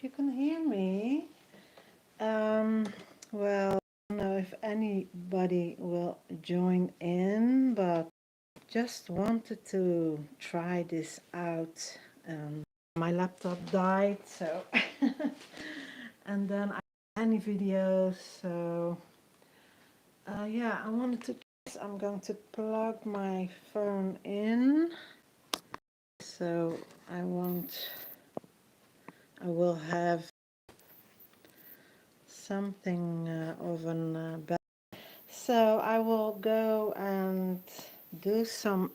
hope you can hear me. Well, I don't know if anybody will join in, but just wanted to try this out. My laptop died, so and then I don't have any videos, so yeah, I wanted to. I'm going to plug my phone in, so I will have something of an so I will go and do some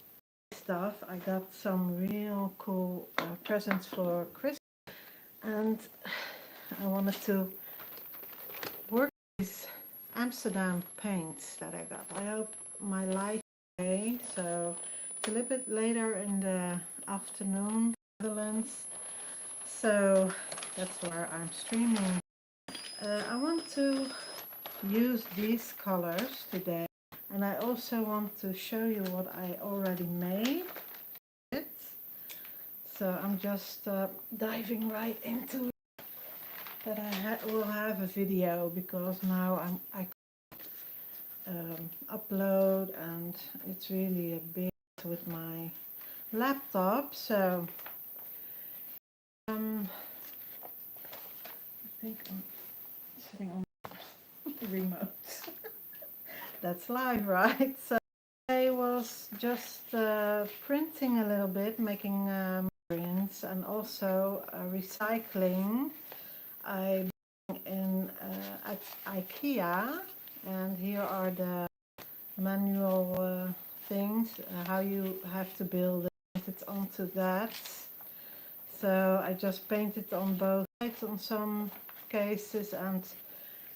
stuff. I got some real cool presents for Christmas, and I wanted to work with these Amsterdam paints that I got. I hope my light is okay. So it's a little bit later in the afternoon, Netherlands. So that's where I'm streaming. I want to use these colors today, and I also want to show you what I already made. So I'm just diving right into it, that I will have a video, because now I upload, and it's really a bit with my laptop. So I think I'm sitting on the remote. That's live, right? So I was just printing a little bit, making prints, and also recycling. I bring in IKEA, and here are the manual things, how you have to build it onto that. So I just painted on both sides on some cases, and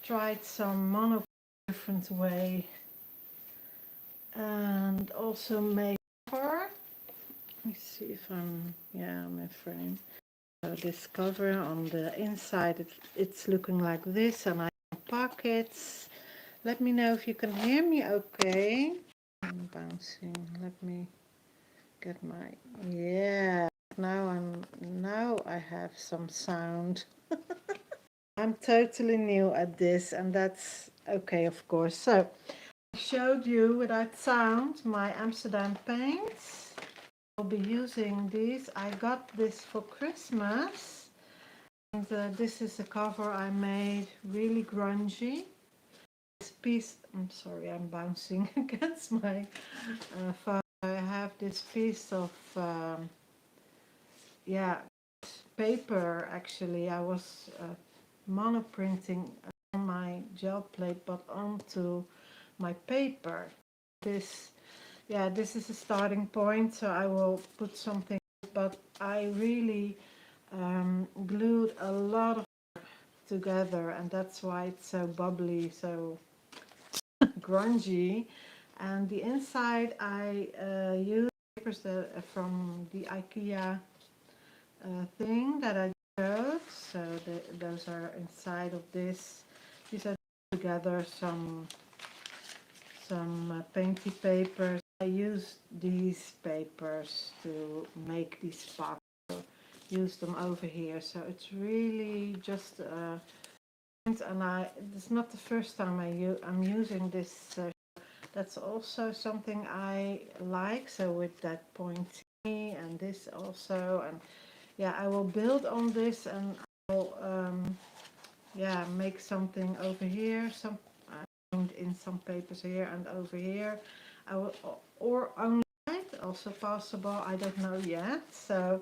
tried some mono different way, and also made cover. Let me see if I'm in frame. So this cover on the inside, it's looking like this, and I have pockets. Let me know if you can hear me okay. I'm bouncing. Let me get my, yeah, now I have some sound. I'm totally new at this, and that's okay, of course. So I showed you without sound my Amsterdam paints. I'll be using these. I got this for Christmas, and this is a cover I made, really grungy. This piece, I'm sorry, I'm bouncing against my phone. I have this piece of yeah, paper. Actually, I was mono printing on my gel plate, but onto my paper. This is a starting point, so I will put something, but I really glued a lot of together, and that's why it's so bubbly, so grungy. And the inside I used papers from the IKEA thing that I showed, so those are inside of this. These are together some painty papers. I used these papers to make these pockets. So use them over here. So it's really just and it's not the first time I'm using this. That's also something I like. So with that pointy and this also, and yeah, I will build on this, and I will yeah, make something over here. Some in some papers here and over here. I will, or only also possible, I don't know yet. So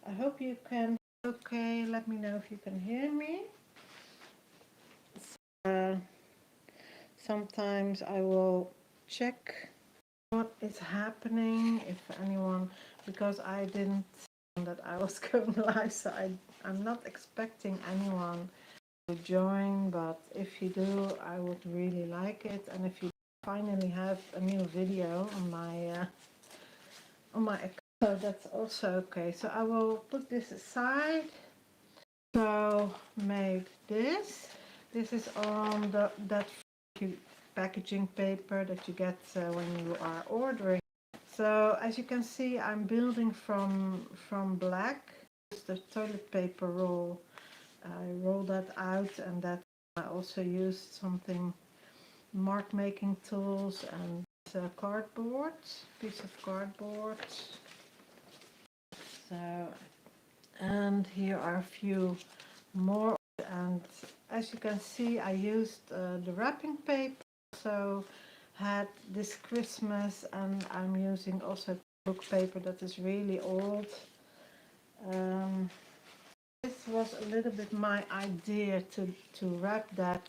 I hope you can. Okay, let me know if you can hear me. Sometimes I will check what is happening, if anyone, because I didn't know that I was going live, so I'm not expecting anyone to join, but if you do, I would really like it. And if you finally have a new video on my account, that's also okay. So I will put this aside. So made this. This is on that packaging paper that you get when you are ordering. So as you can see, I'm building from black. It's the toilet paper roll I roll that out, and that I also used something, mark making tools, and cardboard, piece of cardboard. So, and here are a few more, and as you can see I used the wrapping paper, so had this Christmas, and I'm using also book paper that is really old. This was a little bit my idea to wrap that,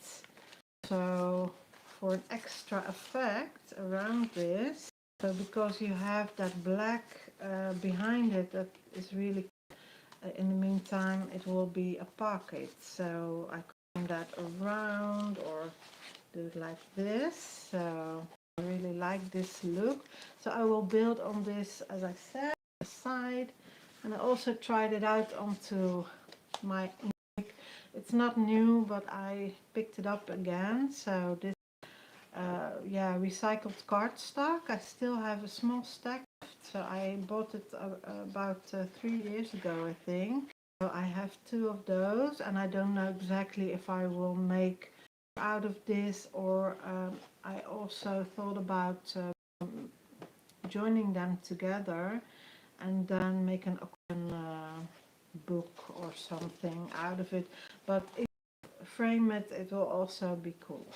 so for an extra effect around this, so because you have that black behind it, that is really in the meantime it will be a pocket, so I can that around or do it like this. So I really like this look, so I will build on this, as I said, the side. And I also tried it out onto my ink. It's not new, but I picked it up again. So this yeah, recycled cardstock. I still have a small stack, so I bought it about 3 years ago, I think. So I have 2 of those, and I don't know exactly if I will make out of this, or I also thought about joining them together and then make an book or something out of it. But if you frame it, it will also be cool.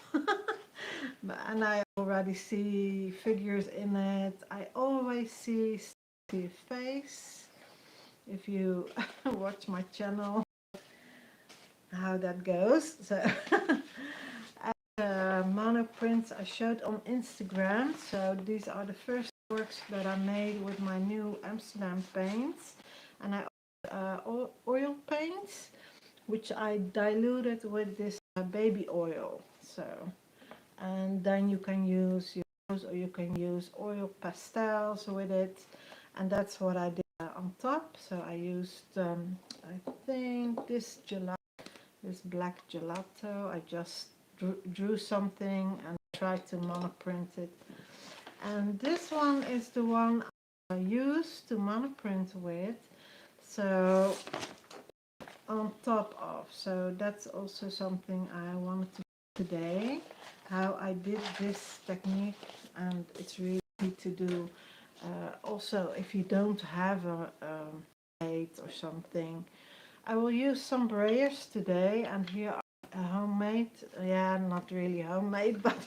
And I already see figures in it. I always see a face. If you watch my channel, how that goes. So monoprints I showed on Instagram. So these are the first works that I made with my new Amsterdam paints, and I oil paints, which I diluted with this baby oil. So, and then you can use yours, or you can use oil pastels with it, and that's what I did on top. So I used I think this black gelato. I just drew something and tried to monoprint it, and this one is the one I used to monoprint with. So on top of, so that's also something I wanted to do today, how I did this technique, and it's really easy to do. Also, if you don't have a plate or something, I will use some brayers today, and here are homemade, yeah, not really homemade, but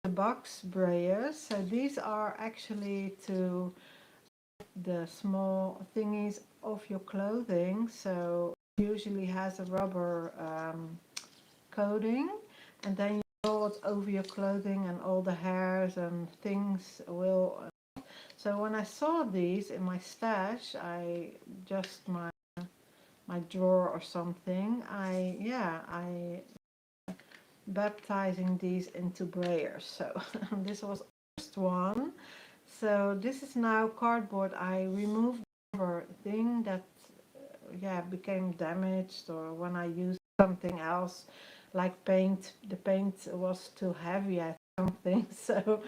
the box brayers. So these are actually to the small thingies of your clothing. So it usually has a rubber coating, and then you roll it over your clothing, and all the hairs and things will. So when I saw these in my stash, I just my drawer or something, I baptizing these into brayers. So this was the first one. So this is now cardboard. I removed the rubber thing that yeah, became damaged, or when I used something else like paint, the paint was too heavy, I something. So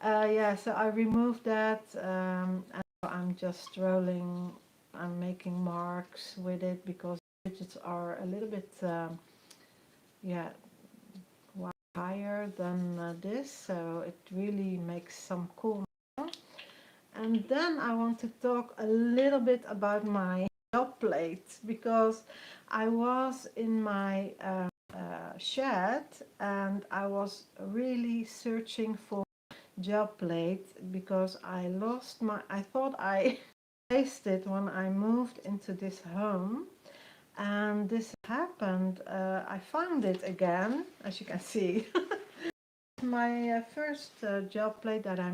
yeah, so I removed that, and I'm just rolling. I'm making marks with it because digits are a little bit yeah, higher than this, so it really makes some cool. And then I want to talk a little bit about my gel plate, because I was in my shed and I was really searching for gel plate, because I lost my, I thought I placed it when I moved into this home, and this happened. I found it again, as you can see. My first gel plate that I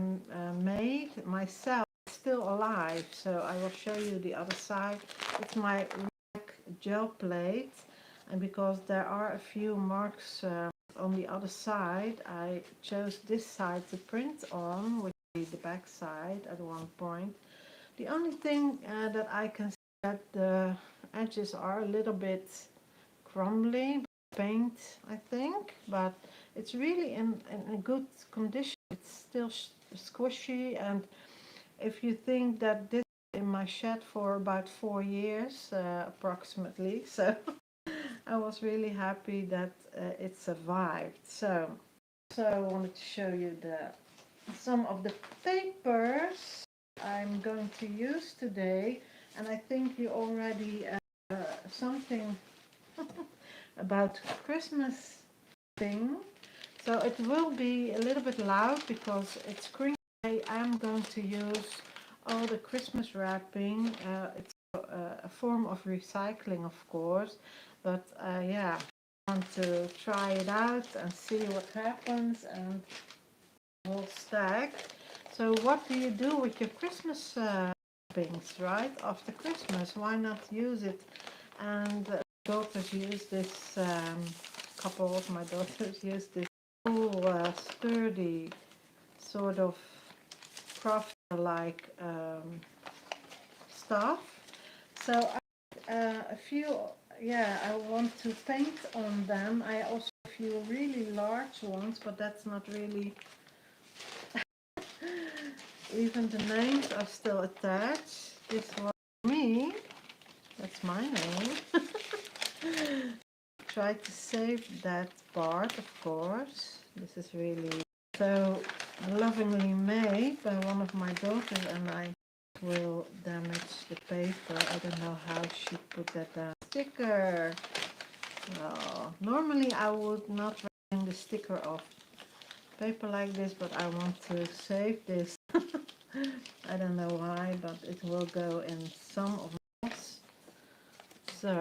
made myself is still alive, so I will show you the other side. It's my gel plate, and because there are a few marks on the other side, I chose this side to print on, which is the back side at one point. The only thing that I can see that the edges are a little bit crumbly, paint I think, but it's really in a good condition. It's still squishy, and if you think that this in my shed for about 4 years approximately, so I was really happy that it survived. So I wanted to show you some of the papers I'm going to use today, and I think you already something about Christmas thing. So it will be a little bit loud because it's Christmas. I am going to use all the Christmas wrapping. It's a form of recycling, of course, but yeah, I want to try it out and see what happens, and we'll stack. So what do you do with your Christmas wrappings, right? After Christmas, why not use it? And daughters use this, couple of my daughters use this cool, sturdy sort of craft like stuff. So a few, yeah, I want to paint on them. I also have a few really large ones, but that's not really, even the names are still attached. This was me, that's my name. Try to save that part, of course. This is really so lovingly made by one of my daughters, and I will damage the paper. I don't know how she put that down. Sticker. Well, normally I would not bring the sticker off paper like this, but I want to save this. I don't know why, but it will go in some of this. So,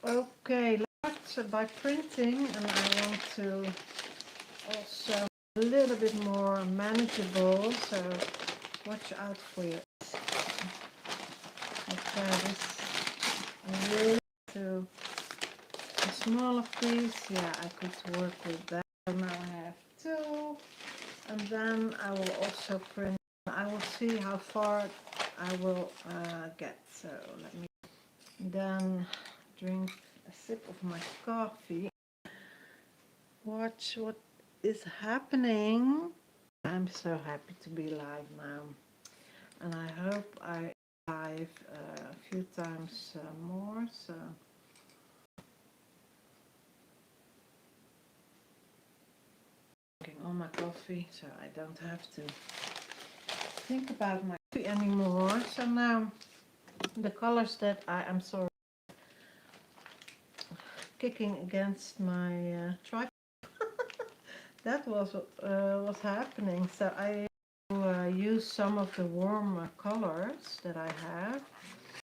okay, let's start by printing, and I want to also a little bit more manageable, so watch out for your. Okay, this really to a smaller piece. Yeah, I could work with that. Now I have two, and then I will also print. I will see how far I will get. So let me then drink a sip of my coffee. Watch what is happening. I'm so happy to be live now, and I hope I live a few times more. So drinking all my coffee, so I don't have to think about my coffee anymore. So now the colors that I am sorry kicking against my tripod. That was what's happening. So I use some of the warm colors that I have,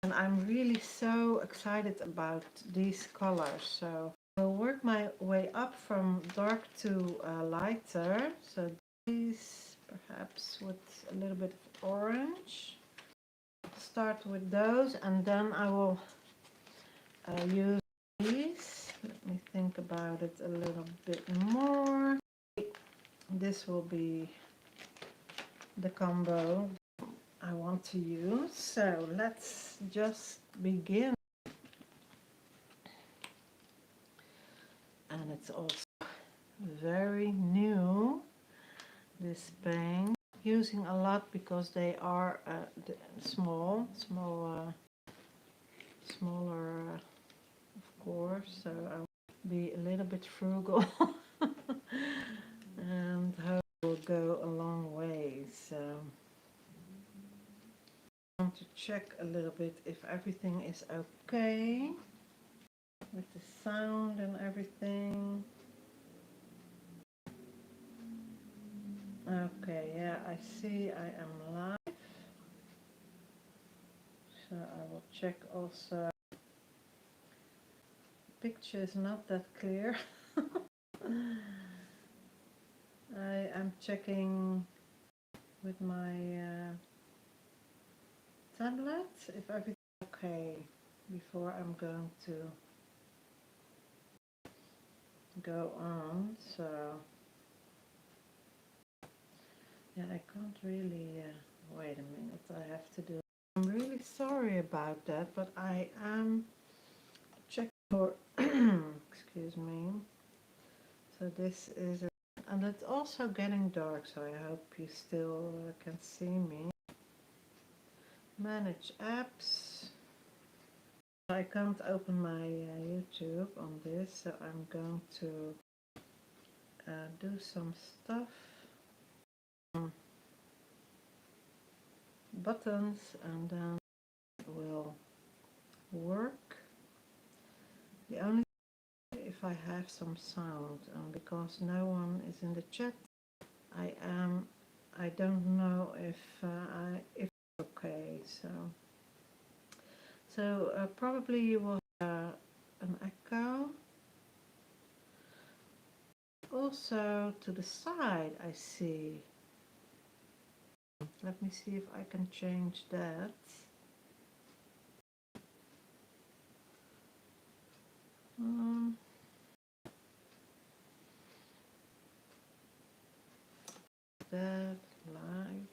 and I'm really so excited about these colors. So I'll work my way up from dark to lighter. So these perhaps with a little bit of orange. Start with those, and then I will use these. Let me think about it a little bit more. This will be the combo I want to use. So let's just begin. And it's also very new, this paint. Using a lot because they are smaller, of course. So I'll be a little bit frugal, and hope it will go a long way. So I want to check a little bit if everything is okay with the sound and everything. Okay, yeah, I see I am live. So I will check also. The picture is not that clear. I am checking with my tablet if everything is okay before I'm going to go on. So yeah, I can't really wait a minute, I have to do. I'm really sorry about that, but I am checking for excuse me. So this is and it's also getting dark, so I hope you still can see me. manage apps. I can't open my YouTube on this, so I'm going to do some stuff. Buttons, and then it will work. The only thing, if I have some sound, and because no one is in the chat, I don't know if if it's okay. So probably you will have an echo. Also to the side, I see. Let me see if I can change that. That live.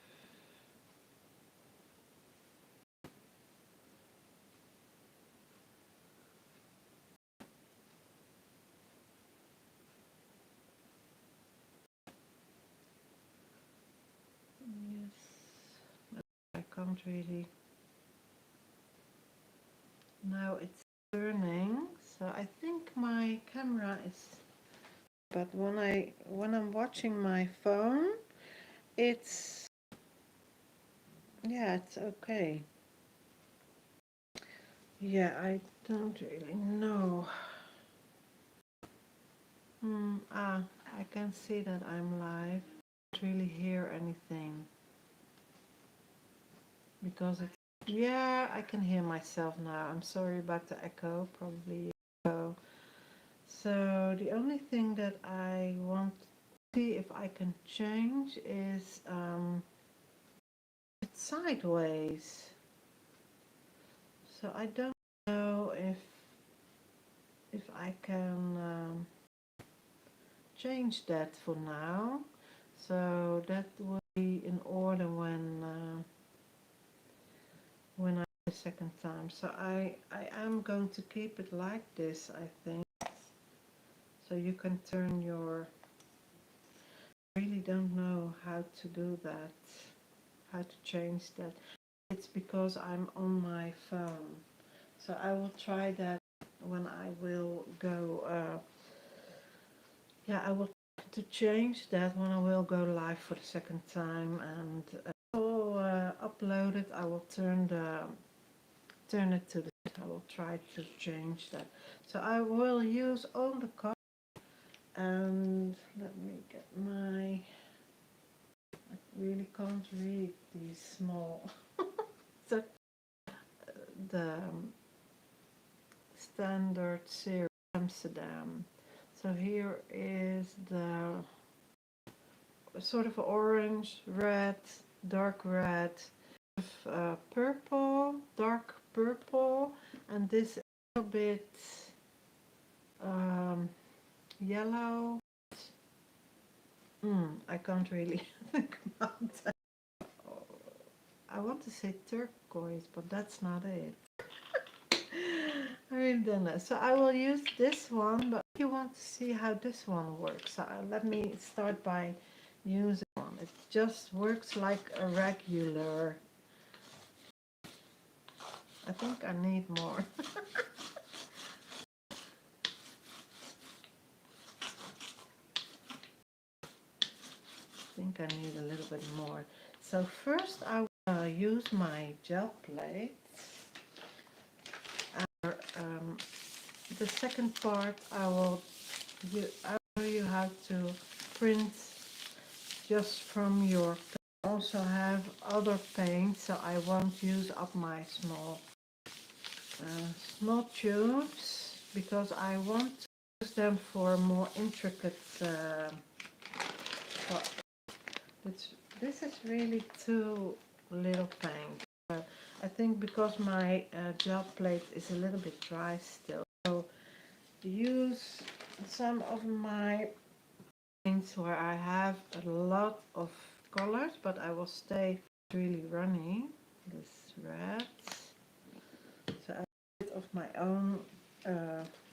Yes, I can't really. Now it's turning, so I think my camera is. But when I'm watching my phone, it's it's okay. Yeah, I don't really know. I can see that I'm live. I don't really hear anything because it's. Yeah, I can hear myself now. I'm sorry about the echo, probably echo. So the only thing that I want to see if I can change is it's sideways. So I don't know if I can change that for now. So that will be in order when I the second time. So I am going to keep it like this, I think. So you can turn your. I really don't know how to do that. How to change that. It's because I'm on my phone. So I will try that when I will go. I will try to change that when I will go live for the second time, and I will upload it. I will turn it to the. I will try to change that. So I will use all the cards, and let me get my. I really can't read these small. So the standard series Amsterdam. So here is the sort of orange, red, dark red, purple, dark purple, and this a little bit yellow. I can't really think about that. I want to say turquoise, but that's not it. I really don't know. So I will use this one, but if you want to see how this one works, let me start by using one. It just works like a regular. I think I need more. I think I need a little bit more. So first I will use my gel plate. The second part I will show you how to print just from your pen. I also have other paints, so I won't use up my small tubes because I want to use them for more intricate. This is really too little paint. I think because my gel plate is a little bit dry still. So use some of my paints where I have a lot of colors, but I will stay really runny. This red. So I have a bit of my own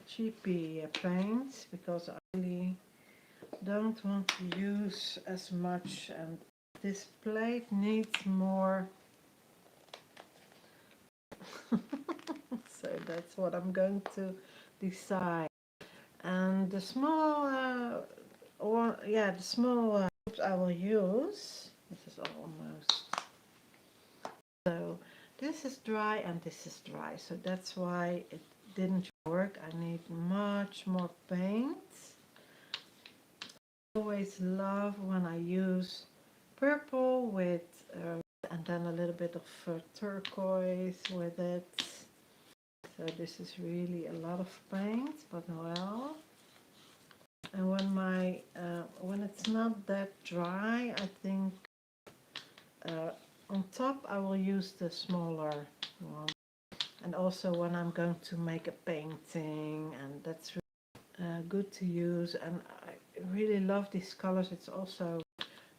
cheapy paints because I really don't want to use as much, and this plate needs more That's what I'm going to decide. And the small, the small groups I will use. This is almost. So this is dry and this is dry. So that's why it didn't work. I need much more paint. I always love when I use purple with and then a little bit of turquoise with it. So this is really a lot of paint, but well. And when it's not that dry, I think on top I will use the smaller one. And also when I'm going to make a painting, and that's really good to use. And I really love these colors. It's also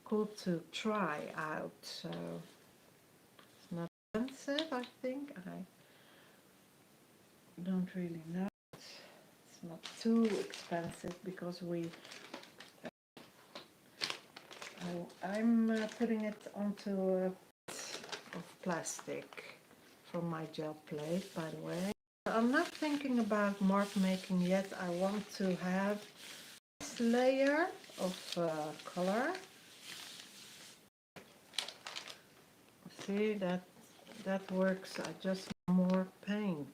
cool to try out. So it's not expensive, I think. I don't really know. It's not too expensive because I'm putting it onto a piece of plastic from my gel plate, by the way. I'm not thinking about mark making yet. I want to have this layer of color. See, that works. I just need more paint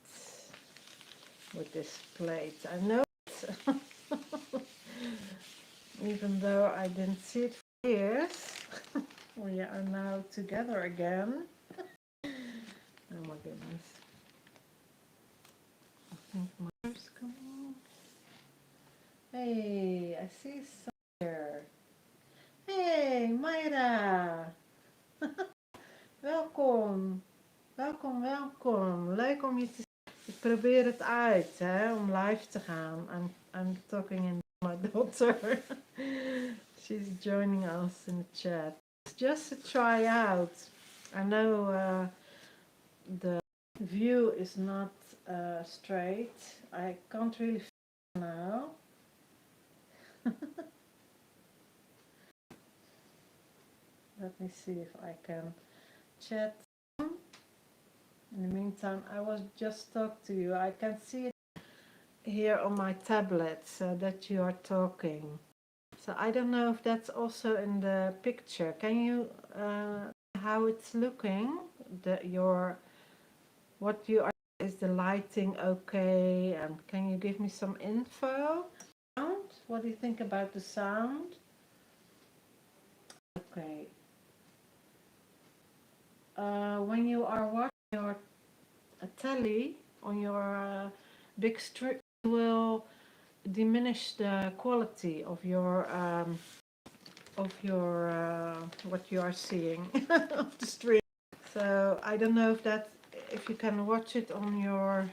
with this plate. I know it. Even though I didn't see it for years. We are now together again. Oh my goodness. I think Myra's coming. Hey, I see Sander. Hey, Myra. Welkom. Welkom, welkom. Leuk om je te zien. Ik probeer het uit, hè, om live te gaan. I'm talking in my daughter. She's joining us in the chat. It's just a try out. I know the view is not straight. I can't really feel now. Let me see if I can chat. In the meantime, I will just talk to you. I can see it here on my tablet that you are talking. So I don't know if that's also in the picture. Can you how it's looking? What you are, is the lighting okay? And can you give me some info? Sound? What do you think about the sound? Okay. When you are watching your telly on your big screen, you will diminish the quality of your what you are seeing of the stream. So I don't know if you can watch it on your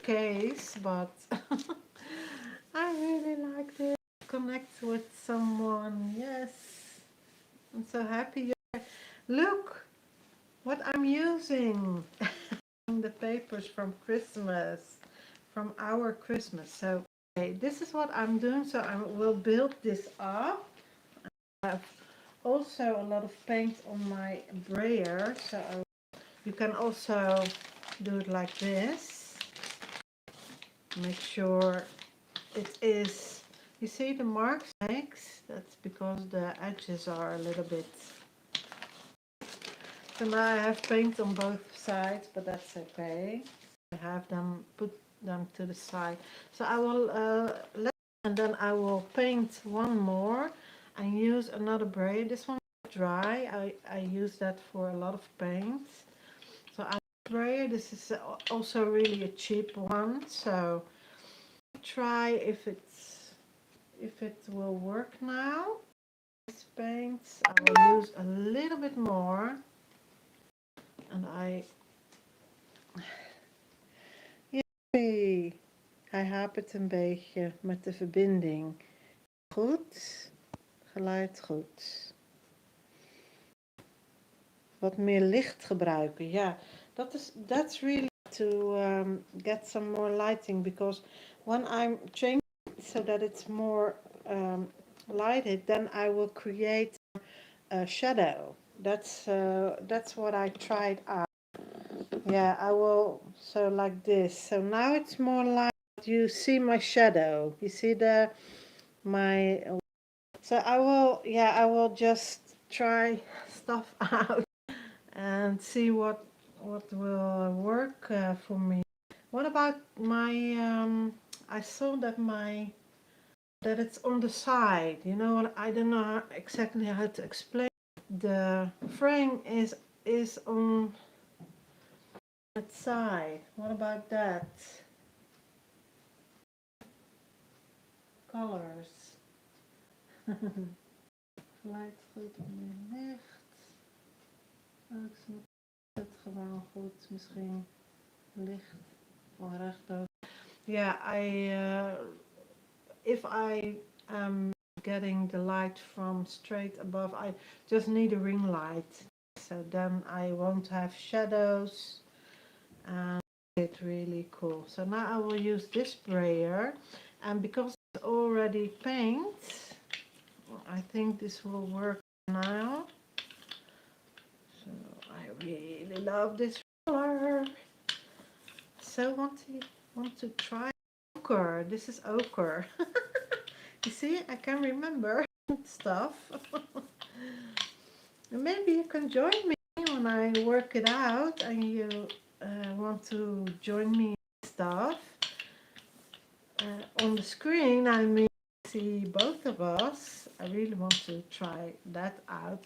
case, but I really like to connect with someone. Yes, I'm so happy. Look what I'm using. The papers from Christmas, from our Christmas. So okay, this is what I'm doing. So I will build this up. I have also a lot of paint on my brayer, so you can also do it like this. Make sure it is, you see the marks makes, that's because the edges are a little bit. So now I have paint on both sides, but that's okay. I have them, put them to the side. So I will and then I will paint one more and use another brayer. This one is dry. I use that for a lot of paint. So I brayer. This is also really a cheap one. So try if it will work now. This paint I will use a little bit more. En hij hapert een beetje met de verbinding. Goed. Geluid goed. Wat meer licht gebruiken. Ja, that's really to get some more lighting, because when I'm changing so that it's more lighted, then I will create a shadow. That's what I tried out. Yeah, I will, so like this. So now it's more like you see my shadow. You see my, so I will, yeah, I will just try stuff out and see what will work for me. What about my, I saw that that it's on the side. You know what, I don't know exactly how to explain. The frame is on that side. What about that? Colors. Glijdt goed op mijn licht. Oh, ik snap het gewoon goed. Misschien licht of rechtdoor. Yeah, if I am getting the light from straight above, I just need a ring light. So then I won't have shadows and it's really cool. So now I will use this sprayer, and because it's already paint, I think this will work now. So I really love this color. So want to try ochre. This is ochre. You see, I can remember stuff. And maybe you can join me when I work it out and you want to join me in stuff. On the screen, I mean, see both of us. I really want to try that out.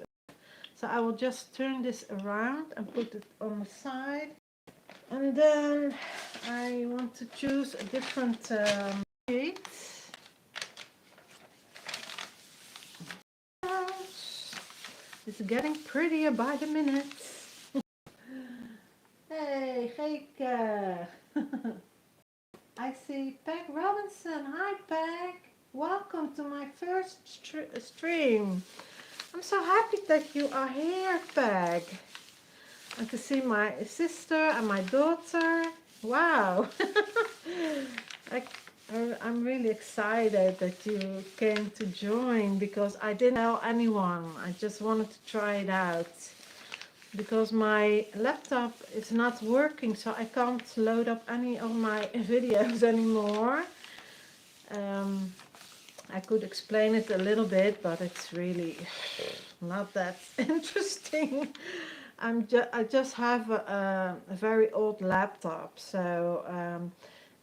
So I will just turn this around and put it on the side. And then I want to choose a different sheet. It's getting prettier by the minute. Hey, Geeke. I see Peg Robinson. Hi, Peg. Welcome to my first stream. I'm so happy that you are here, Peg. And to see my sister and my daughter. Wow. I'm really excited that you came to join, because I didn't tell anyone. I just wanted to try it out. Because my laptop is not working, so I can't load up any of my videos anymore. I could explain it a little bit, but it's really not that interesting. I just have a very old laptop, so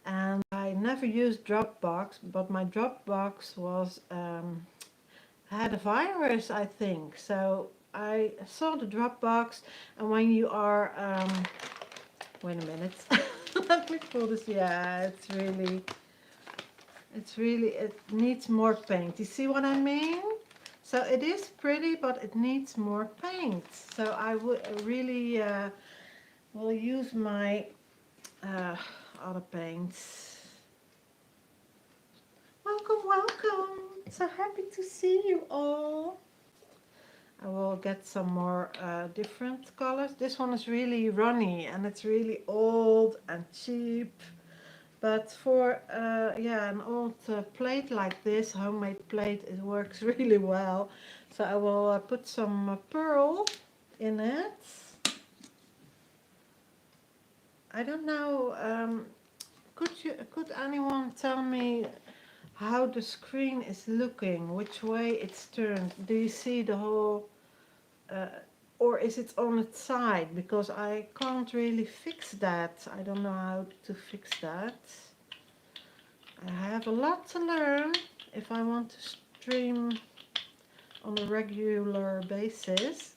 and I never used Dropbox, but my Dropbox was had a virus, I think. So I saw the Dropbox, and when you are wait a minute, let me pull this. Yeah, it needs more paint. You see what I mean? So it is pretty, but it needs more paint. So I would really will use my other paints. Welcome, welcome. So happy to see you all. I will get some more different colors. This one is really runny and it's really old and cheap. But for yeah, an old plate like this, homemade plate, it works really well. So I will put some pearl in it. I don't know. Could anyone tell me how the screen is looking? Which way it's turned? Do you see the whole? Or is it on its side? Because I can't really fix that. I don't know how to fix that. I have a lot to learn if I want to stream on a regular basis.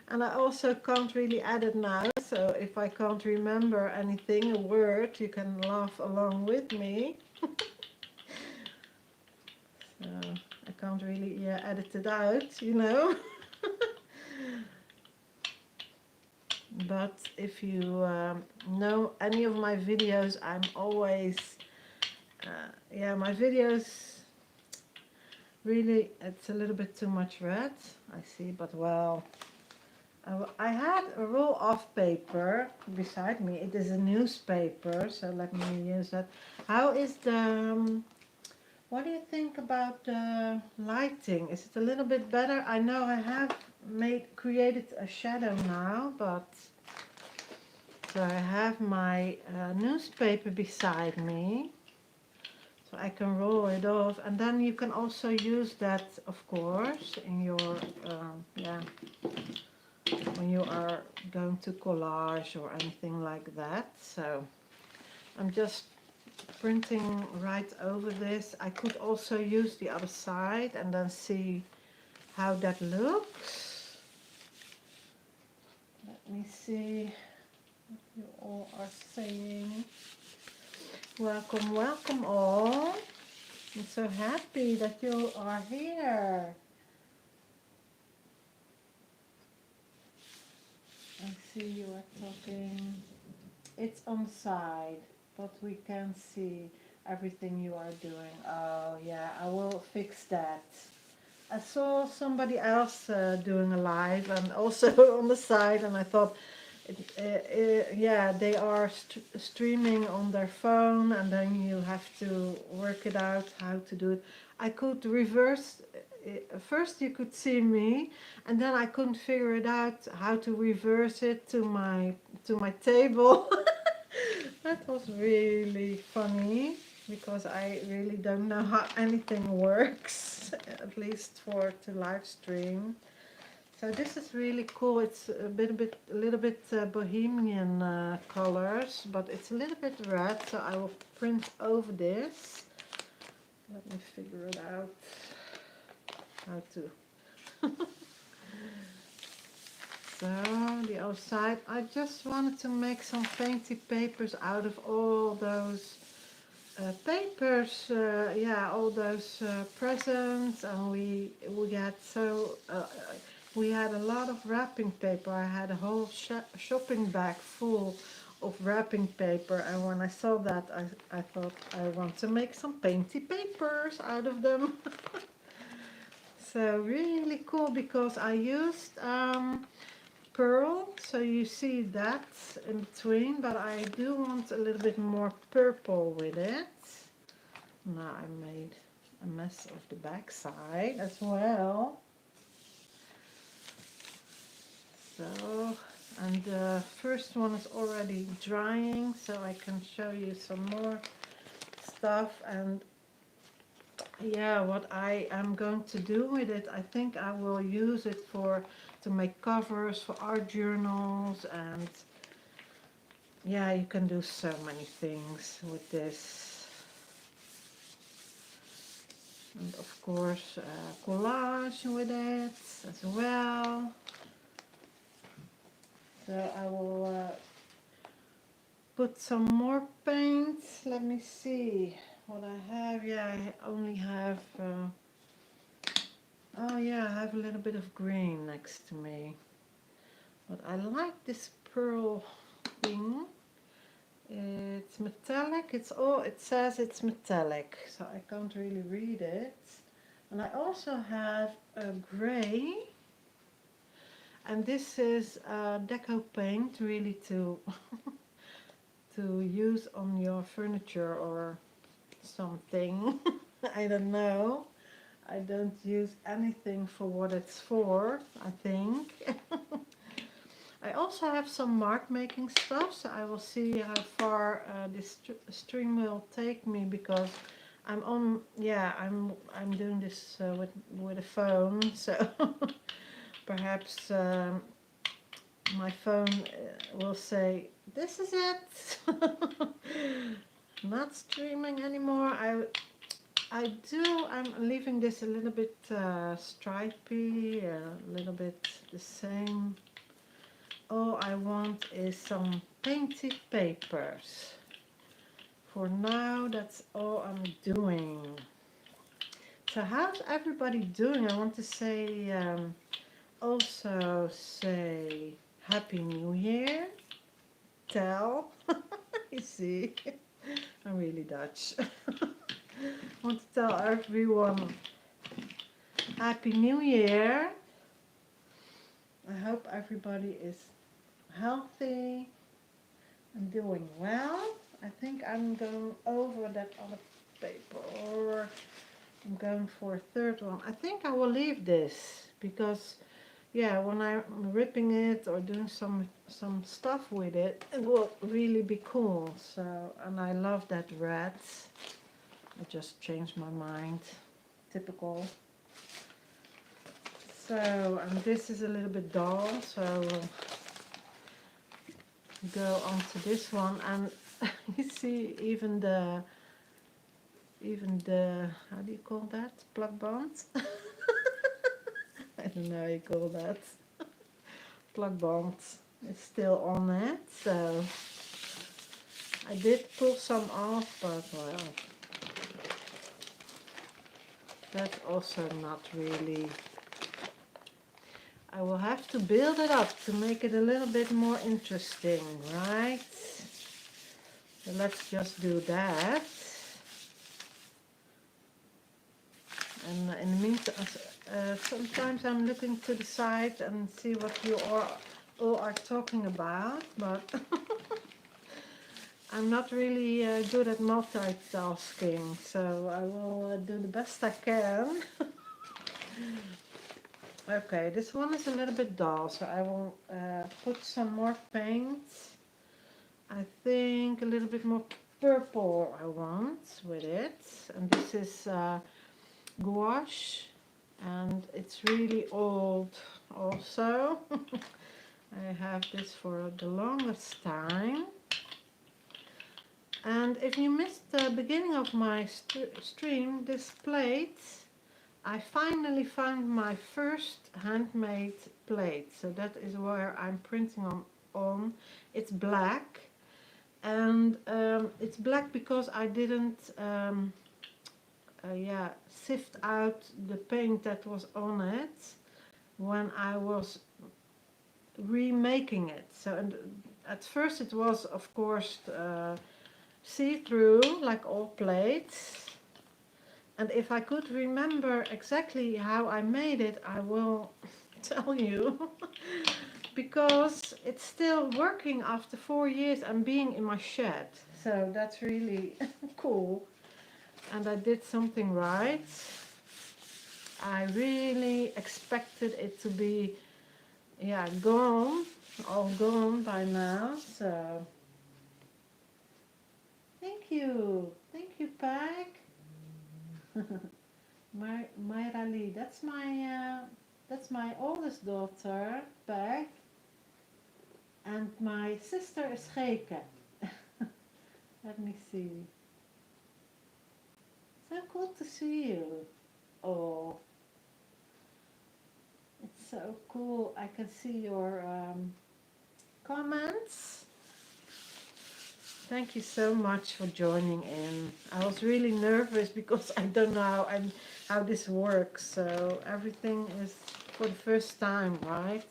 And I also can't really edit now, so if I can't remember anything, a word, you can laugh along with me. So I can't really edit it out, you know. But if you know any of my videos, I'm always yeah, my videos really, it's a little bit too much red, I see, but well, I had a roll of paper beside me. It is a newspaper, so let me use that. How is the what do you think about the lighting? Is it a little bit better? I know I have created a shadow now, but So I have my newspaper beside me, so I can roll it off, and then you can also use that, of course, in your yeah, when you are going to collage or anything like that. So I'm just printing right over this. I could also use the other side and then see how that looks. Let me see what you all are saying. Welcome, welcome all. I'm so happy that you are here. I see you are talking. It's on side, but we can see everything you are doing. Oh yeah, I will fix that. I saw somebody else doing a live and also on the side, and I thought, yeah, they are streaming on their phone, and then you have to work it out how to do it. I could reverse. First, you could see me, and then I couldn't figure it out how to reverse it to my table. That was really funny because I really don't know how anything works, at least for to live stream. So this is really cool. It's a little bit bohemian colors, but it's a little bit red. So I will print over this. Let me figure it out how to. So the other side. I just wanted to make some painty papers out of all those papers. Yeah, all those presents, and we had we had a lot of wrapping paper. I had a whole shopping bag full of wrapping paper, and when I saw that, I thought I want to make some painty papers out of them. So really cool because I used pearl, so you see that in between, but I do want a little bit more purple with it. Now I made a mess of the back side as well. So, and the first one is already drying, so I can show you some more stuff. And yeah, what I am going to do with it, I think I will use it to make covers for art journals, and yeah, you can do so many things with this. And of course, collage with it as well. So I will put some more paint. Let me see what I have. Yeah, I only have, oh yeah, I have a little bit of green next to me. But I like this pearl thing. It's metallic. It says it's metallic, so I can't really read it. And I also have a gray. And this is deco paint, really to to use on your furniture or something. I don't know. I don't use anything for what it's for, I think. I also have some mark making stuff, so I will see how far this stream will take me, because I'm on, yeah, I'm doing this with a phone, so perhaps my phone will say, this is it. Not streaming anymore. I'm leaving this a little bit stripy, a little bit the same. All I want is some painted papers. For now, that's all I'm doing. So how's everybody doing? I want to say, also say Happy New Year. Tell. You see, I'm really Dutch. I want to tell everyone Happy New Year. I hope everybody is healthy and doing well. I think I'm going over that other paper, or I'm going for a third one. I think I will leave this because, yeah, when I'm ripping it or doing some stuff with it, it will really be cool. So, and I love that red. I just changed my mind. Typical. So, and this is a little bit dull, so we'll go on to this one. And you see even the, how do you call that? Plug bonds? I don't know how you call that. Plug bonds is still on it, so I did pull some off, but well, that's also not really. I will have to build it up to make it a little bit more interesting, right? So let's just do that. And in the meantime, sometimes I'm looking to the side and see what you all are talking about, but I'm not really good at multitasking, so I will do the best I can. Okay, this one is a little bit dull, so I will put some more paint. I think a little bit more purple I want with it. And this is gouache, and it's really old also. I have this for the longest time. And if you missed the beginning of my stream, this plate, I finally found my first handmade plate. So that is where I'm printing on. It's black. And it's black because I didn't sift out the paint that was on it when I was remaking it. So and at first it was, of course, see-through like all plates. And if I could remember exactly how I made it, I will tell you. Because it's still working after 4 years and being in my shed. So that's really cool. And I did something right. I really expected it to be, yeah, all gone by now. So thank you, Peg. Mayrali, that's my oldest daughter, Peg, and my sister is Geke. Let me see. So cool to see you. Oh, it's so cool. I can see your comments. Thank you so much for joining in. I was really nervous because I don't know how this works. So everything is for the first time, right?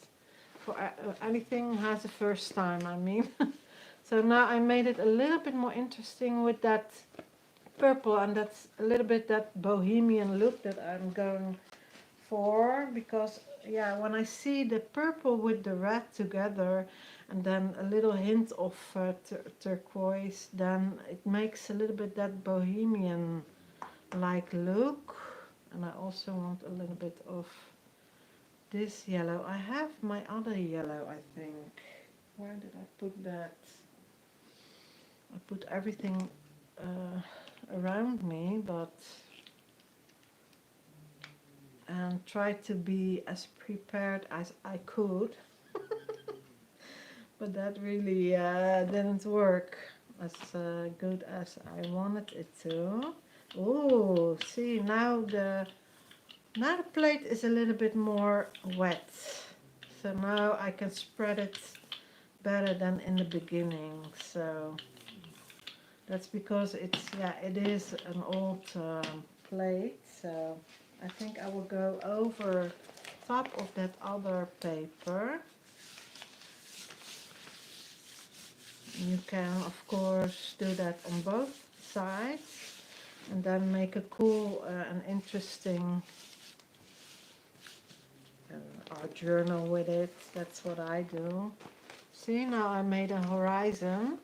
For anything has a first time, I mean. So now I made it a little bit more interesting with that purple, and that's a little bit that bohemian look that I'm going for, because yeah, when I see the purple with the red together and then a little hint of turquoise, then it makes a little bit that bohemian like look. And I also want a little bit of this yellow. I have my other yellow, I think. Where did I put that? I put everything around me, but and try to be as prepared as I could. But that really didn't work as good as I wanted it to. Oh, see, now the plate is a little bit more wet. So now I can spread it better than in the beginning. So that's because it is an old plate. So I think I will go over top of that other paper. You can, of course, do that on both sides and then make a cool and interesting art journal with it. That's what I do. See, now I made a horizon.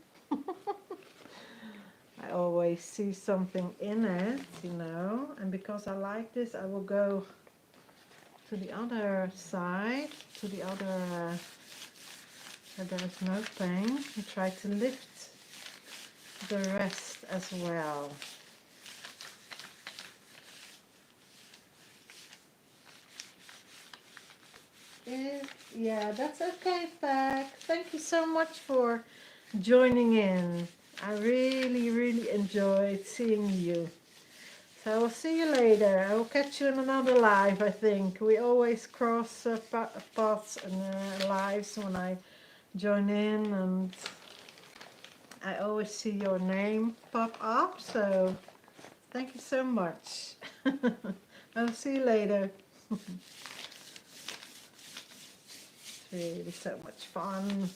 I always see something in it, you know, and because I like this, I will go to the other side, to the other, where there's no paint. You try to lift the rest as well. Yeah, that's okay, Pack. Thank you so much for joining in. I really enjoyed seeing you. So I will see you later. I will catch you in another live, I think. We always cross paths and lives when I join in, and I always see your name pop up. So thank you so much. I'll see you later. Really so much fun.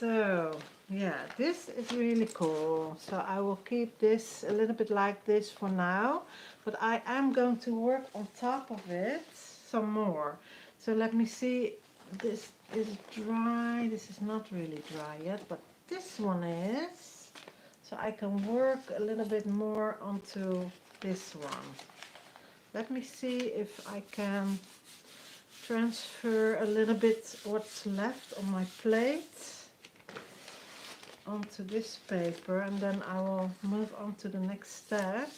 So yeah, this is really cool. So I will keep this a little bit like this for now, but I am going to work on top of it some more. So let me see, this is dry. This is not really dry yet, but this one is. So I can work a little bit more onto this one. Let me see if I can transfer a little bit what's left on my plate onto this paper, and then I will move on to the next step.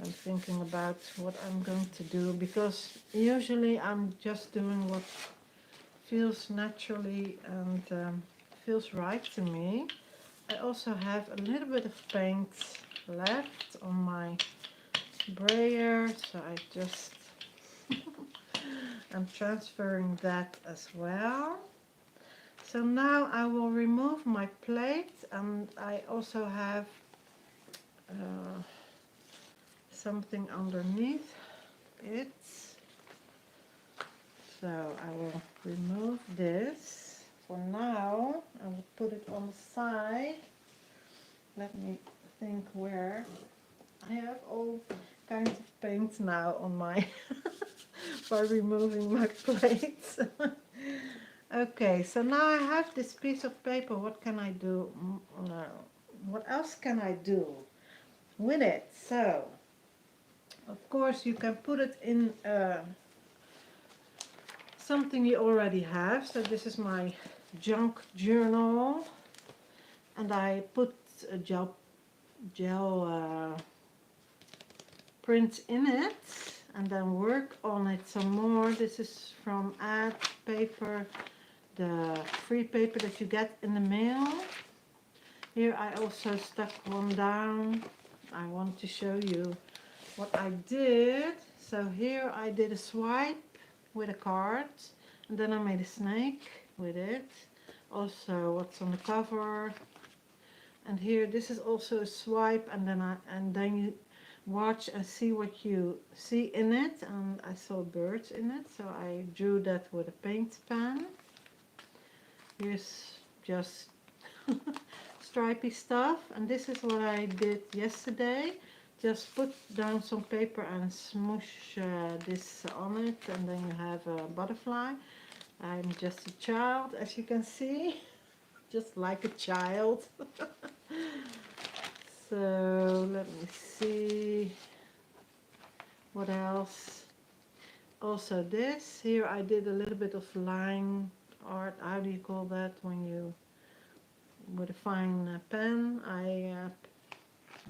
I'm thinking about what I'm going to do, because usually I'm just doing what feels naturally and feels right to me. I also have a little bit of paint left on my brayer, so I just I'm transferring that as well. So now I will remove my plate, and I also have something underneath it. So I will remove this. For now, I will put it on the side. Let me think where. I have all kinds of paint now on my by removing my plates. Okay, so now I have this piece of paper. What can I do? No. What else can I do with it? So, of course, you can put it in something you already have. So this is my junk journal, and I put a gel print in it, and then work on it some more. This is from Ad Paper, the free paper that you get in the mail. Here I also stuck one down. I want to show you what I did. So here I did a swipe with a card, and then I made a snake with it. Also what's on the cover. And here this is also a swipe, and then you watch and see what you see in it. And I saw birds in it, so I drew that with a paint pen. Here's just stripy stuff, and this is what I did yesterday. Just put down some paper and smoosh this on it, and then you have a butterfly. I'm just a child, as you can see, just like a child. So let me see what else. Also this, here I did a little bit of line art. How do you call that when you, with a fine pen, I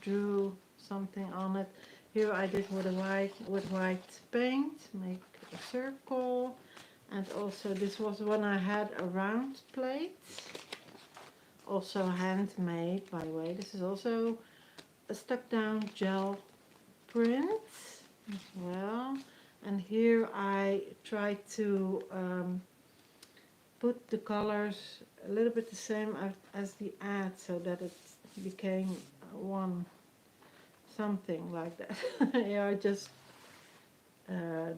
drew something on it. Here I did with white paint, make a circle. And also this was when I had a round plate, also handmade, by the way. This is also a stuck down gel print as well. And here I tried to put the colors a little bit the same as the ad, so that it became one, something like that. Yeah, I just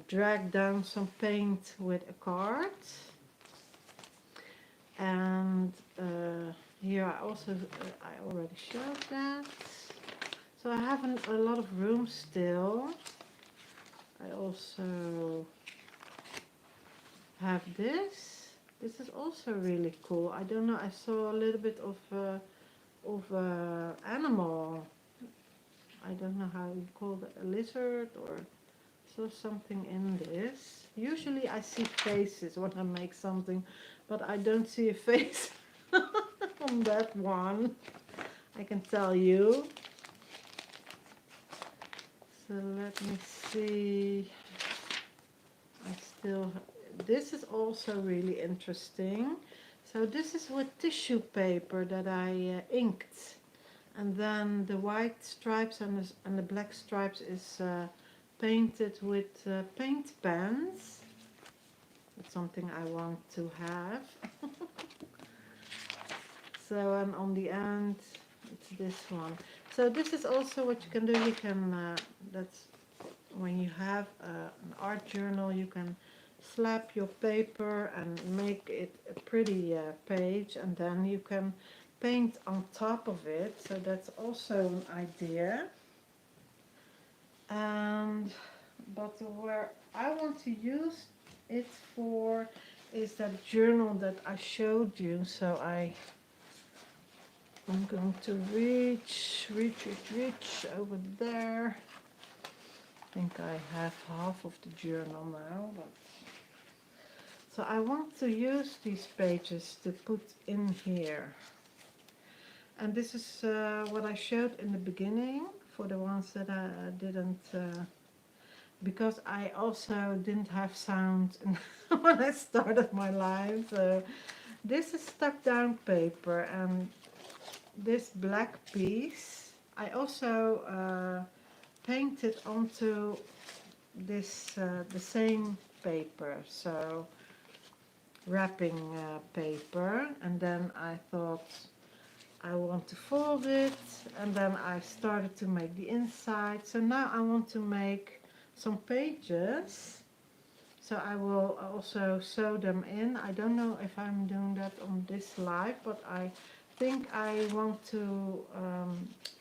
dragged down some paint with a card. And here I also, I already showed that. So I have a lot of room still. I also have this. This is also really cool. I don't know, I saw a little bit of animal I don't know how you call it, a lizard or so, something in this. Usually I see faces when I make something, but I don't see a face on that one, I can tell you. So let me see. I still, this is also really interesting. So this is with tissue paper that I inked. And then the white stripes and the black stripes is painted with paint pens. It's something I want to have. So, and on the end, it's this one. So this is also what you can do. You can, that's when you have an art journal, you can slap your paper and make it a pretty page, and then you can paint on top of it. So that's also an idea. And but where I want to use it for is that journal that I showed you. So I'm going to reach over there. I think I have half of the journal now, but so I want to use these pages to put in here. And this is what I showed in the beginning for the ones that I didn't, because I also didn't have sound when I started my live. So this is stuck down paper, and this black piece I also painted onto this the same paper, so wrapping paper, and then I thought I want to fold it, and then I started to make the inside. So now I want to make some pages, so I will also sew them in. I don't know if I'm doing that on this live, but I think I want to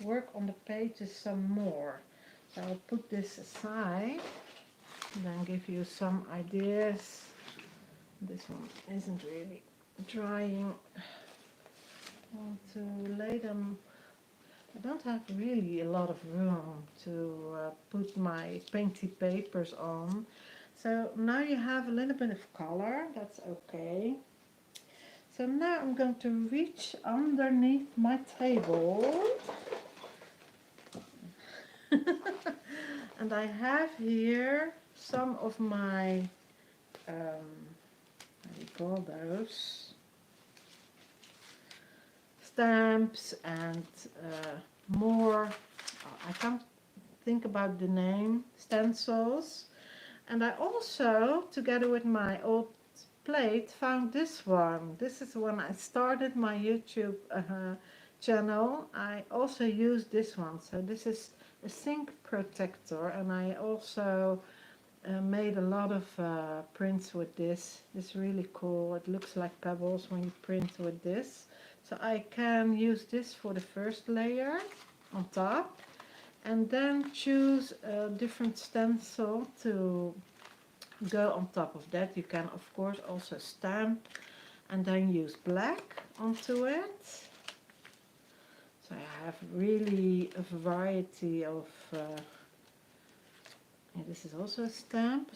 work on the pages some more. So I'll put this aside and then give you some ideas. This one isn't really drying. I want to lay them. I don't have really a lot of room to put my painty papers on. So now you have a little bit of color, that's okay. So now I'm going to reach underneath my table. And I have here some of my, how do you call those? Stamps and more, I can't think about the name, stencils. And I also, together with my old plate, found this one. This is when I started my YouTube channel. I also used this one. So this is a sink protector, and I also made a lot of prints with this. It's really cool. It looks like pebbles when you print with this. So I can use this for the first layer on top, and then choose a different stencil to go on top of that. You can of course also stamp and then use black onto it. So I have really a variety of this is also a stamp, a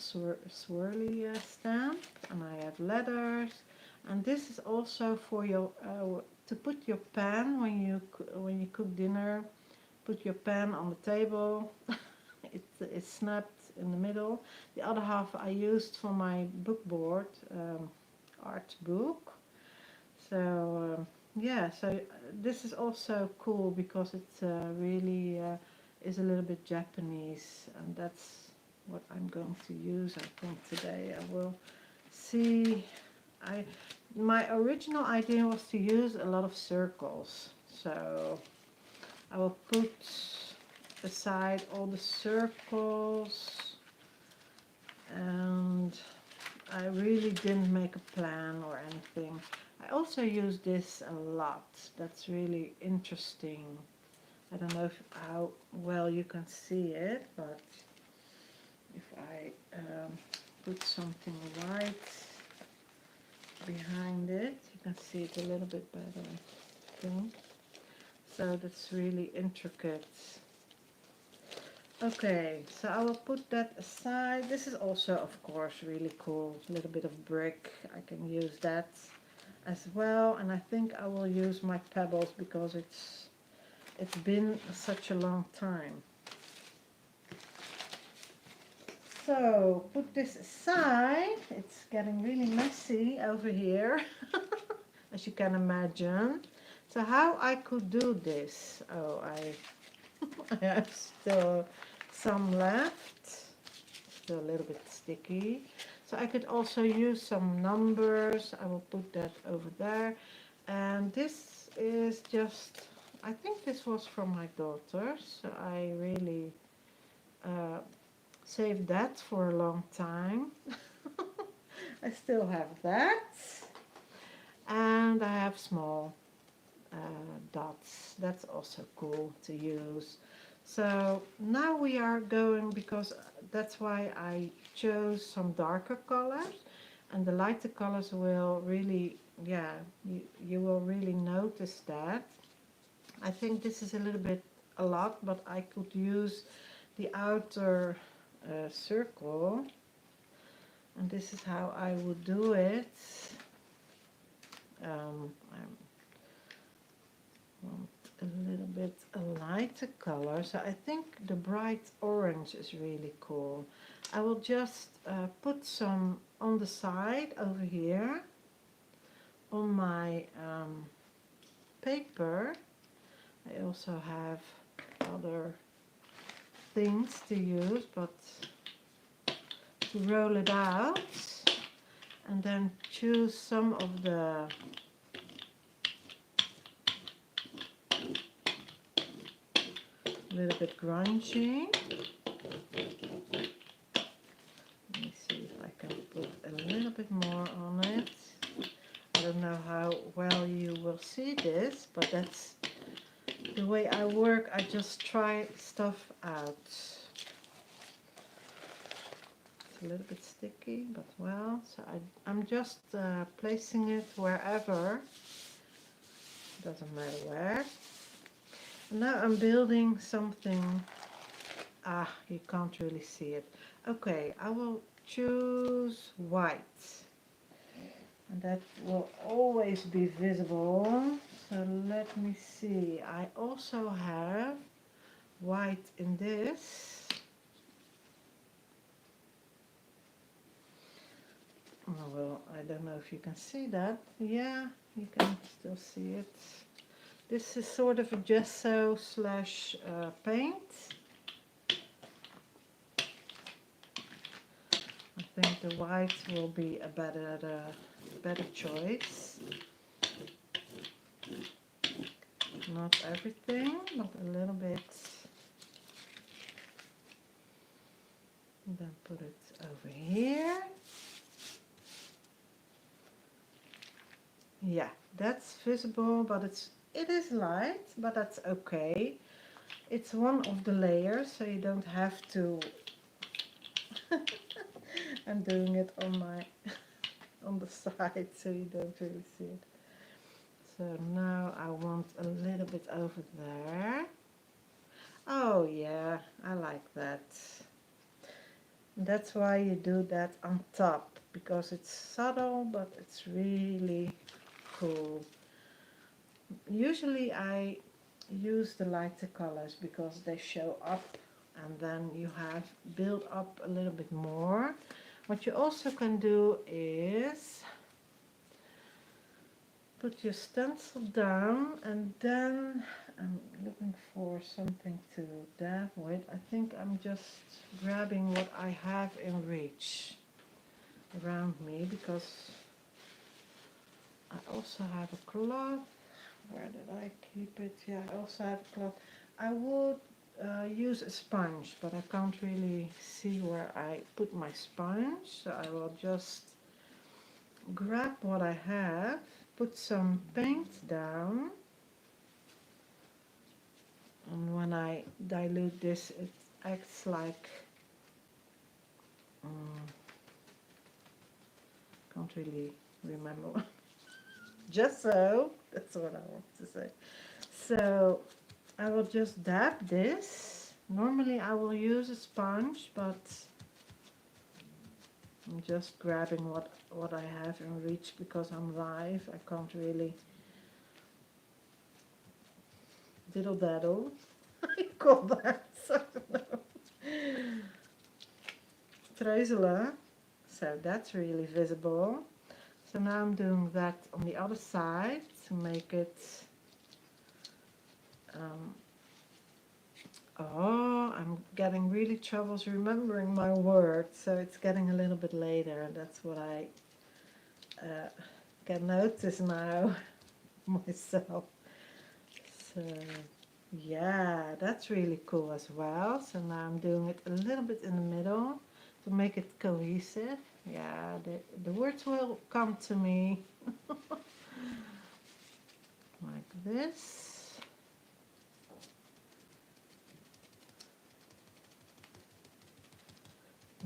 swirly stamp, and I have letters, and this is also for your to put your pan when you cook dinner. Put your pan on the table. It's snapped in the middle. The other half I used for my book board, art book. So yeah, so this is also cool because it really is a little bit Japanese, and that's what I'm going to use, I think, today. I will see. My original idea was to use a lot of circles, so I will put aside all the circles, and I really didn't make a plan or anything. I also use this a lot. That's really interesting. I don't know how well you can see it, but if I put something white behind it, you can see it a little bit better, I think. So that's really intricate. Okay, so I will put that aside. This is also, of course, really cool. A little bit of brick. I can use that as well. And I think I will use my pebbles because it's been such a long time. So put this aside. It's getting really messy over here, as you can imagine. So how I could do this? Oh, I have still some left. Still a little bit sticky. So I could also use some numbers. I will put that over there. And this is just, I think this was from my daughter. So I really saved that for a long time. I still have that. And I have small dots. That's also cool to use. So now we are going, because that's why I chose some darker colors, and the lighter colors will really, yeah, you will really notice that. I think this is a little bit a lot, but I could use the outer circle, and this is how I would do it. I want a little bit a lighter color, so I think the bright orange is really cool. I will just put some on the side over here on my paper. I also have other things to use, but to roll it out and then choose some of the little bit grungy. Let me see if I can put a little bit more on it. I don't know how well you will see this, but that's the way I work. I just try stuff out. It's a little bit sticky, but well, so I'm just placing it wherever. Doesn't matter where. Now I'm building something. Ah, you can't really see it. Okay, I will choose white. And that will always be visible. So let me see. I also have white in this. Oh, well, I don't know if you can see that. Yeah, you can still see it. This is sort of a gesso slash paint. I think the white will be a better choice. Not everything, but a little bit. And then put it over here. Yeah, that's visible, but it is light, but that's okay. It's one of the layers, so you don't have to. I'm doing it on my on the side, so you don't really see it. So now I want a little bit over there. Oh yeah, I like that. That's why you do that on top, because it's subtle, but it's really cool. Usually I use the lighter colors because they show up, and then you have built up a little bit more. What you also can do is put your stencil down, and then I'm looking for something to dab with. I think I'm just grabbing what I have in reach around me, because I also have a cloth. Where did I keep it? Yeah, I also have a cloth. I would use a sponge, but I can't really see where I put my sponge, so I will just grab what I have, put some paint down, and when I dilute this, it acts like can't really remember. Gesso, that's what I want to say. So I will just dab this. Normally I will use a sponge, but I'm just grabbing what I have in reach because I'm live. I can't really diddle daddle. I call that, I don't know. Treuzelen. So that's really visible. So now I'm doing that on the other side to make it. Oh, I'm getting really troubles remembering my words, so it's getting a little bit later. That's what I can notice now myself. So yeah, that's really cool as well. So now I'm doing it a little bit in the middle to make it cohesive. Yeah, the words will come to me like this.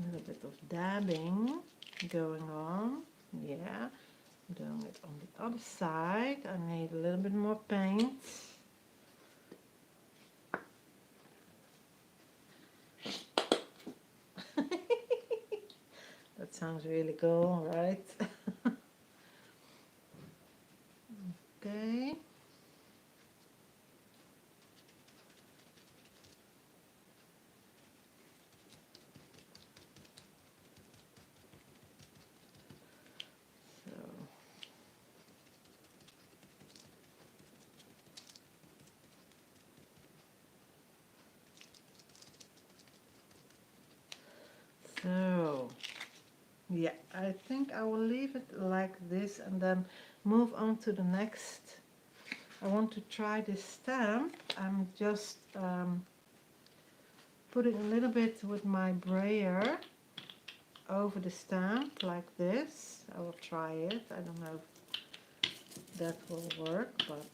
A little bit of dabbing going on. Yeah, doing it on the other side. I need a little bit more paint. That sounds really cool, right? Okay. So yeah, I think I will leave it like this and then move on to the next. I want to try this stamp. I'm just putting a little bit with my brayer over the stamp like this. I will try it. I don't know if that will work, but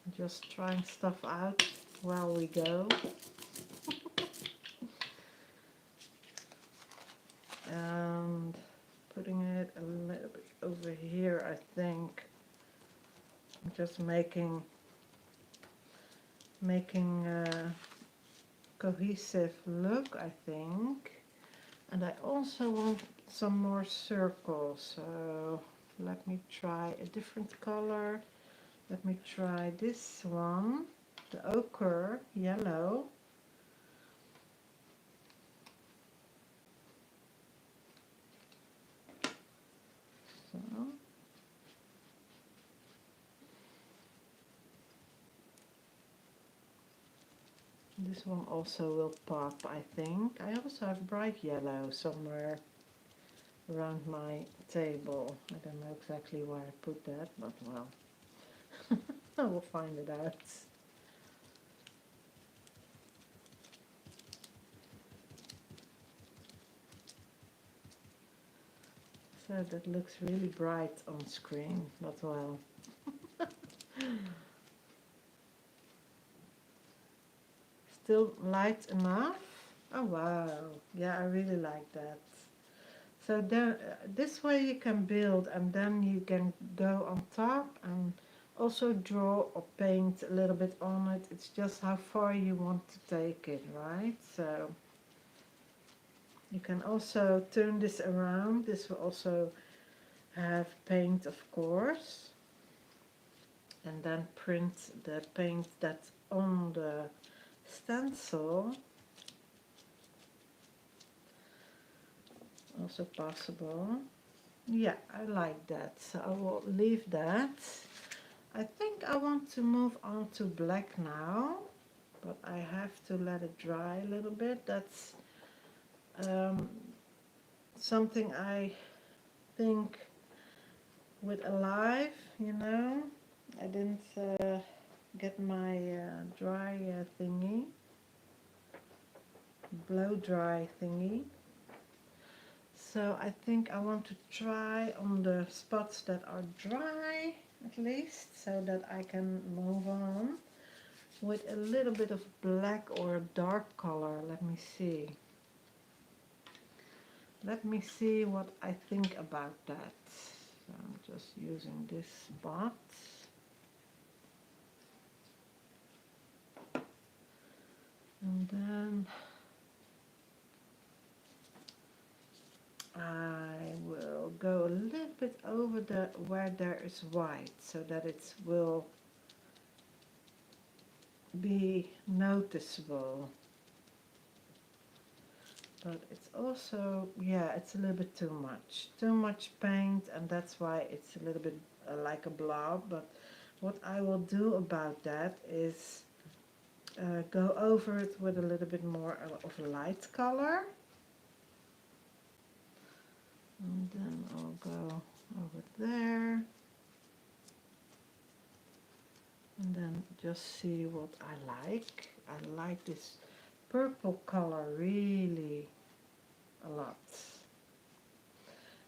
I'm just trying stuff out while we go. And putting it a little bit over here, I think. I'm just making a cohesive look, I think. And I also want some more circles, so let me try a different color. Let me try this one, the ochre yellow. So this one also will pop, I think. I also have bright yellow somewhere around my table. I don't know exactly where I put that, but well, I will find it out. So that looks really bright on screen, but well. Still light enough. Oh wow, yeah, I really like that. So there, this way you can build and then you can go on top and also draw or paint a little bit on it. It's just how far you want to take it, right? So you can also turn this around. This will also have paint, of course, and then print the paint that's on the stencil. Also possible. Yeah, I like that, so I will leave that. I think I want to move on to black now, but I have to let it dry a little bit. That's something I think with alive, you know. I didn't get my dry thingy, blow dry thingy. So I think I want to try on the spots that are dry at least, so that I can move on with a little bit of black or a dark color. Let me see. Let me see what I think about that. So I'm just using this spot. And then I will go a little bit over the where there is white so that it will be noticeable. But it's also, yeah, it's a little bit too much paint, and that's why it's a little bit like a blob. But what I will do about that is go over it with a little bit more of a light color. And then I'll go over there. And then just see what I like. I like this purple color really a lot.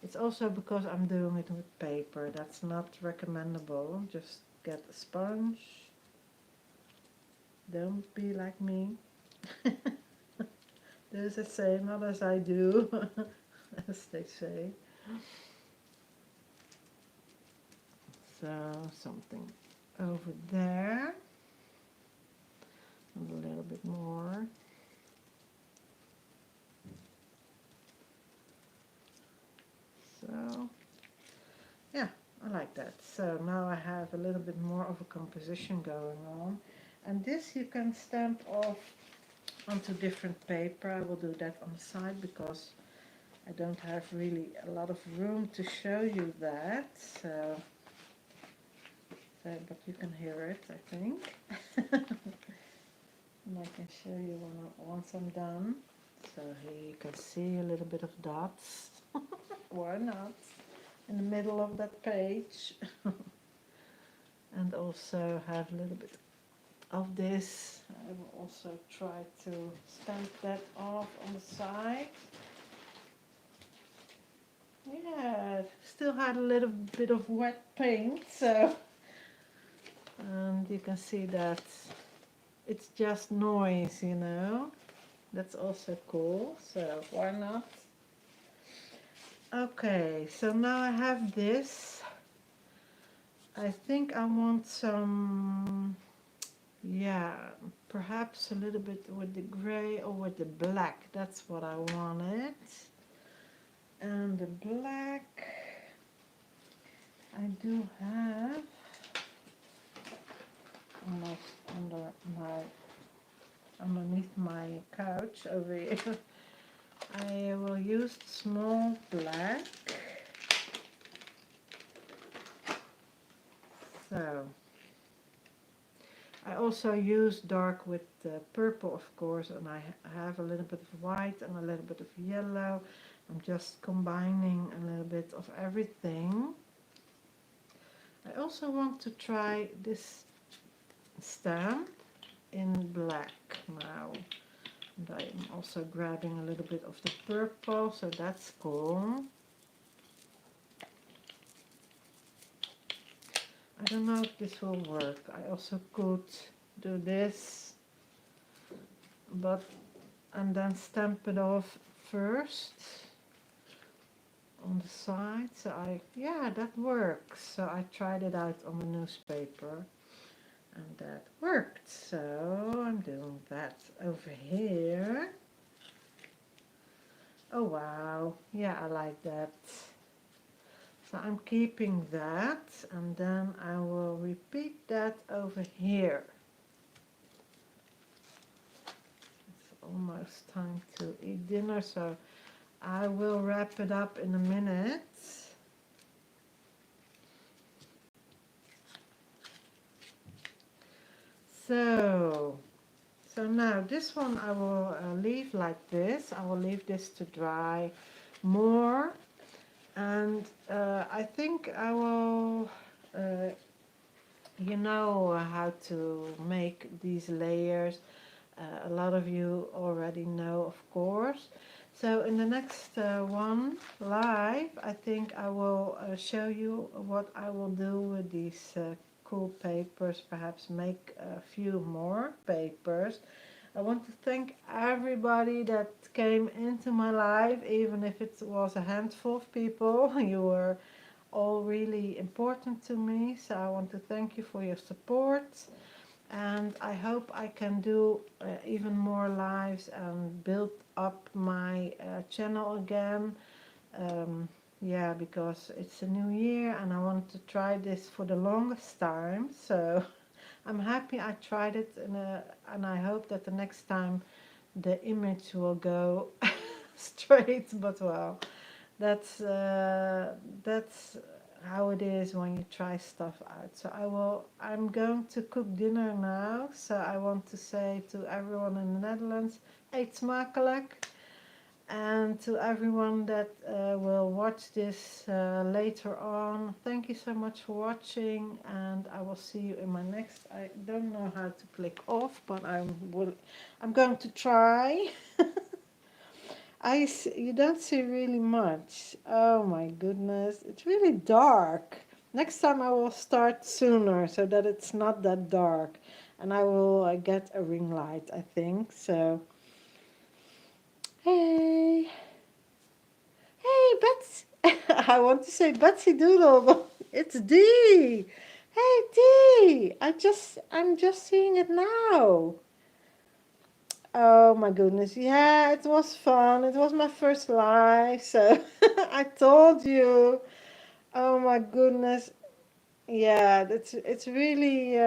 It's also because I'm doing it with paper. That's not recommendable. Just get a sponge. Don't be like me. There's a say, not as I do, as they say. So something over there. And a little bit more. So, yeah, I like that. So now I have a little bit more of a composition going on. And this you can stamp off onto different paper. I will do that on the side because I don't have really a lot of room to show you that. So but you can hear it, I think. And I can show you once I'm done. So here you can see a little bit of dots. Why not? In the middle of that page. And also have a little bit of this. I will also try to stamp that off on the side. Yeah, still had a little bit of wet paint, so, and you can see that it's just noise, you know. That's also cool, so why not? Okay, so now I have this. I think I want some, yeah, perhaps a little bit with the gray or with the black. That's what I wanted. And the black, I do have almost underneath my couch over here. I will use small black. So I also use dark with purple, of course, and I have a little bit of white and a little bit of yellow. I'm just combining a little bit of everything. I also want to try this stamp in black now. And I'm also grabbing a little bit of the purple, so that's cool. I don't know if this will work. I also could do this, and then stamp it off first on the side. So yeah, that works. So I tried it out on the newspaper and that worked. So I'm doing that over here. Oh wow, yeah, I like that. So I'm keeping that, and then I will repeat that over here. It's almost time to eat dinner, so I will wrap it up in a minute. So now this one I will leave like this. I will leave this to dry more. And I think I will, you know how to make these layers. A lot of you already know, of course. So in the next one live, I think I will show you what I will do with these cool papers, perhaps make a few more papers. I want to thank everybody that came into my live, even if it was a handful of people. You were all really important to me, so I want to thank you for your support. and I hope I can do even more lives and build up my channel again. Yeah, because it's a new year and I want to try this for the longest time, so I'm happy I tried it, and I hope that the next time the image will go straight, but well, that's how it is when you try stuff out. So I'm going to cook dinner now, so I want to say to everyone in the Netherlands, eet smakelijk. And to everyone that will watch this later on, thank you so much for watching, and I will see you in my next. I don't know how to click off, but I'm going to try. You don't see really much. Oh my goodness, it's really dark. Next time I will start sooner so that it's not that dark, and I will get a ring light, I think. So, hey. Hey, Betsy. I want to say Betsy Doodle, but it's D. Hey, D. I'm just seeing it now. Oh my goodness. Yeah, it was fun. It was my first live, so I told you. Oh my goodness. Yeah, it's really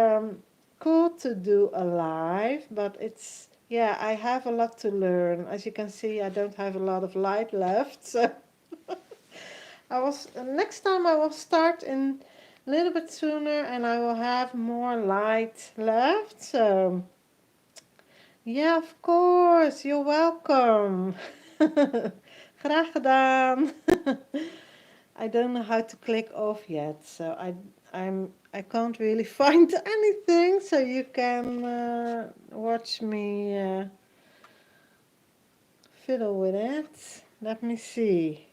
cool to do a live, but yeah, I have a lot to learn. As you can see, I don't have a lot of light left, so next time I will start in a little bit sooner and I will have more light left. So yeah, of course, you're welcome. Graag gedaan. I don't know how to click off yet, so I can't really find anything, so you can watch me fiddle with it. Let me see.